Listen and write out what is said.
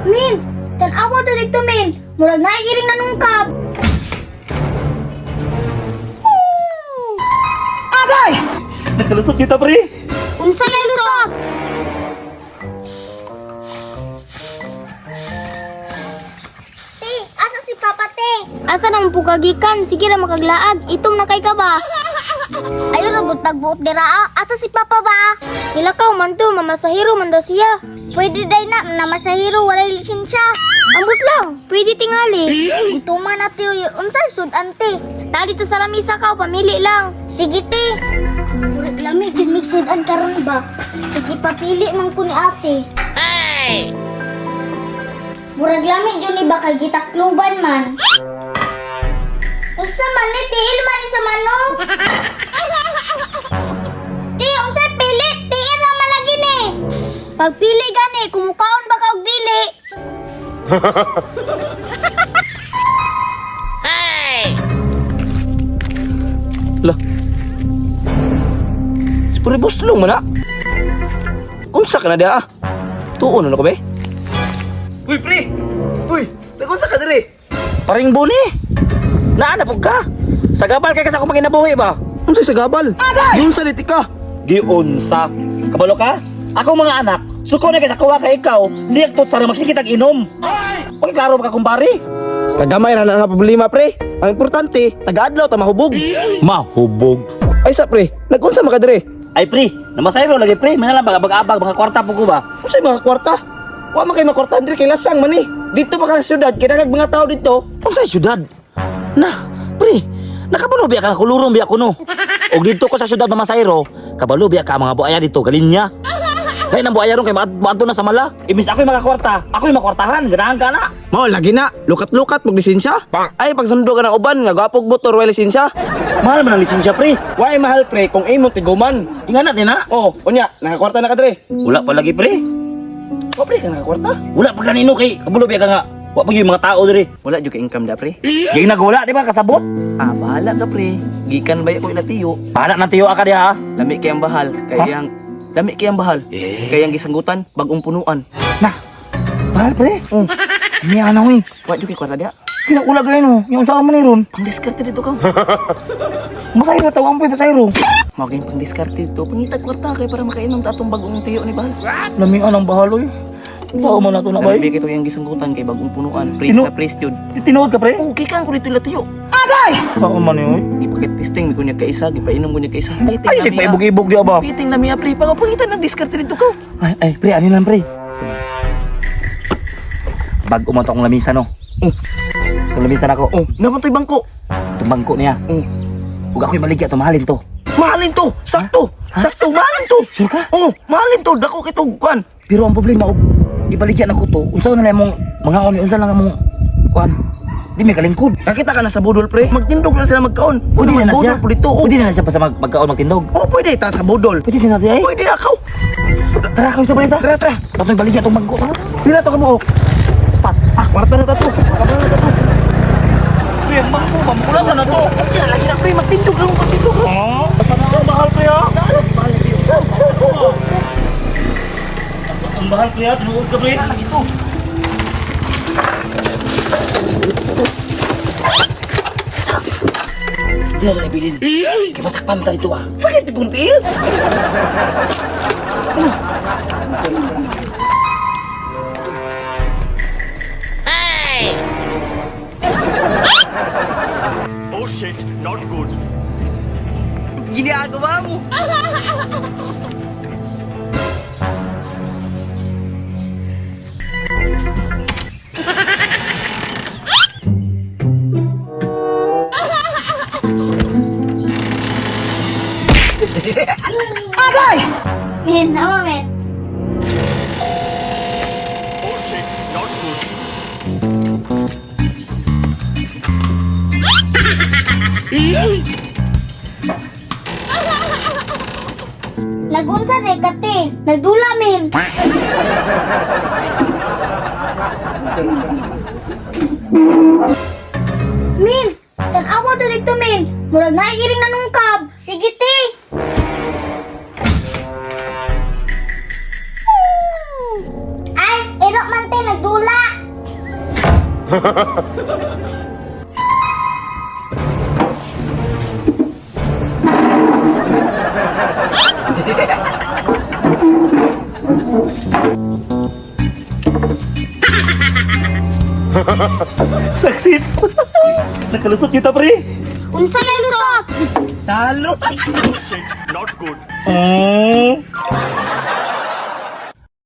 Min, tan-awa to dito, Min. Murag naiiring nanungkab. Agay! Nakalusot kita, pre. Unsa yung lusot? Te, asa si Papa, te? Asa naman po kagikan? Sige na makaglaag. Itom na kay ka ba? Ayun, nagot pagbuot dira. Asa si Papa ba? Nilakaw man to, mamasahiro man daw siya. Pwede day na masahiro, walay lisensya. Ambot lang, pwede tingali. Ituman na tiyo, unsay sud ante. Tali to sa lamisa ka, pamili lang. Sige te. Murag lami, dyan mixed an karon ba? Sige, papili man ko ni ate. Ay! Murag lami, dyan ni ba kay gitakluban man? Unsa man ni, tiil man ni sa manok. Ti, unsay pilit, tiil ra malagi ni. Pagpili gani, kumukaon ba ka og dili? Lah. Si Puri Boss tulong mana? Unsa ka na dia? Tuon na ko be? Uy, pre! Uy, nagunsa ka diri? Paring buni. Naana pug ka? Sagabal kay sa akong maginabuhi ba? Unsa sagabal? Giunsa diti ka? Giunsa? Kabalo ka? Ako mga anak, suko na kay sa kuha ka ikaw, siyag tot sa magsikitag inom. Pag klaro ba ka kumpari? Kagamay ra na nga problema, pre. Ang importante, taga-adlaw ta mahubog. Mahubog. Ay sa pre, nagunsa man ka dire? Ay pre, namasayro lagi pre, mga lang bagabag mga kwarta po ko ba? Unsay mga kwarta? Wa man kay mga kwarta dire kay lasang man eh. Dito pa ka sa syudad, kay dagag mga tao dito. Unsay syudad? Na, pre, nakabalo biya ka kulurong biya kuno. Og dito ko sa syudad namasayro, kabalo biya ka mga buaya dito, galinya. Kaya nang buaya ron kay maadto na sa mala. Imbis ako yung mga kwarta, ako yung makwartahan, ganahan ka na. Mao lagi na, lukat-lukat mag lisensya. Ay pagsundo ka ng uban nga gapog motor wa lisensya. Mahal man ang lisensya pre. Wa ay mahal pre kung imo tiguman. Ingat din ha. Oh, unya, nakakwarta na ka dire. Wala pa lagi pre. Wa pre ka nakakwarta? Wala pa kanino kay kabalo biya ka nga. Wa pa yung mga tao diri. Wala jud ka income da pre. Gay nagwala di ba kasabot? Ah, bahala ka pre. Gikan ba ko ilatiyo? Para nang tiyo ka diha ha. Lami kay ang bahal, kay ang lami kay ang bahal. Kay ang gisanggutan bagong punuan. Na. Mahal pre. Oh, Niya na wi. wa jud kay kwarta dia. Kinaulag lang no. Yung sa man ni ron. Pang-diskarte dito ka. Masayro tawang po pasayro. Maging pang-diskarte dito. Pangitag kwarta kay para makainom ta atong bagong tiyo ni bahal. Lamingan ang bahaloy. Sao man nato na bay? Labi kito yung gisanggutan kay bagong punuan. Praise Tino- na praise jud. Tinuod ka pre? Okay ka ko dito latiyo. Sao man yun? Ipakit testing mi kunya kaisa, gipainom kunya kaisa. Ay, sig paibog-ibog di ba? Piting na miya pre, pangitan ng diskarte dito ka. Ay, pre, ano lang pre? Bag umanto akong lamisa no. Kung lamisa na ako. Oh, naman to'y bangko. Itong bangko niya. Huwag ako'y maligya, mahalin to. Mahalin to, sakto. Sakto, mahalin to. Sure ka? Oh, mahalin to, dako kitong kuan. Pero ang problema, ibaligyan ako to. Unsa na lang mong mga oni, unsa lang mong kuan. Di may kalingkod. Nakita ka na sa budol pre, magtindog na sila magkaon. Pwede na siya. Budol po dito. Oh, Pwede na siya pa sa magkaon magtindog. oh pwede, tata budol. Pwede din natin ay. Pwede na ako. Tara, kami sa balita. Tara, tara. Patong baligyan itong bangko. Pila to ka mo. Pat. Kwarta na to. Kwarta na to. Pre, ang bangko, bangkulang na to. Yan, lagi na pre, magtindog lang, magtindog lang. Oh, basta na ang bahal pre ha. Mahal dito. Ang bahal pre ha, tinuod ka pre. Ito. Di na lang ibilin. Kaya masakpan ta dito ah. Sakit di kuntil. Oh shit, not good. Ginagawa mo. Men, ama men. Oh shit, not good. Nagunsa na kate. Nagdula men. Min, tan-awa to dito men. Murag naiiring nanungkab. Sige te. Ay, Success! Nakalusot kita, pre! Unsa yung lusot? Talo! Oh shit, not good. Hmm.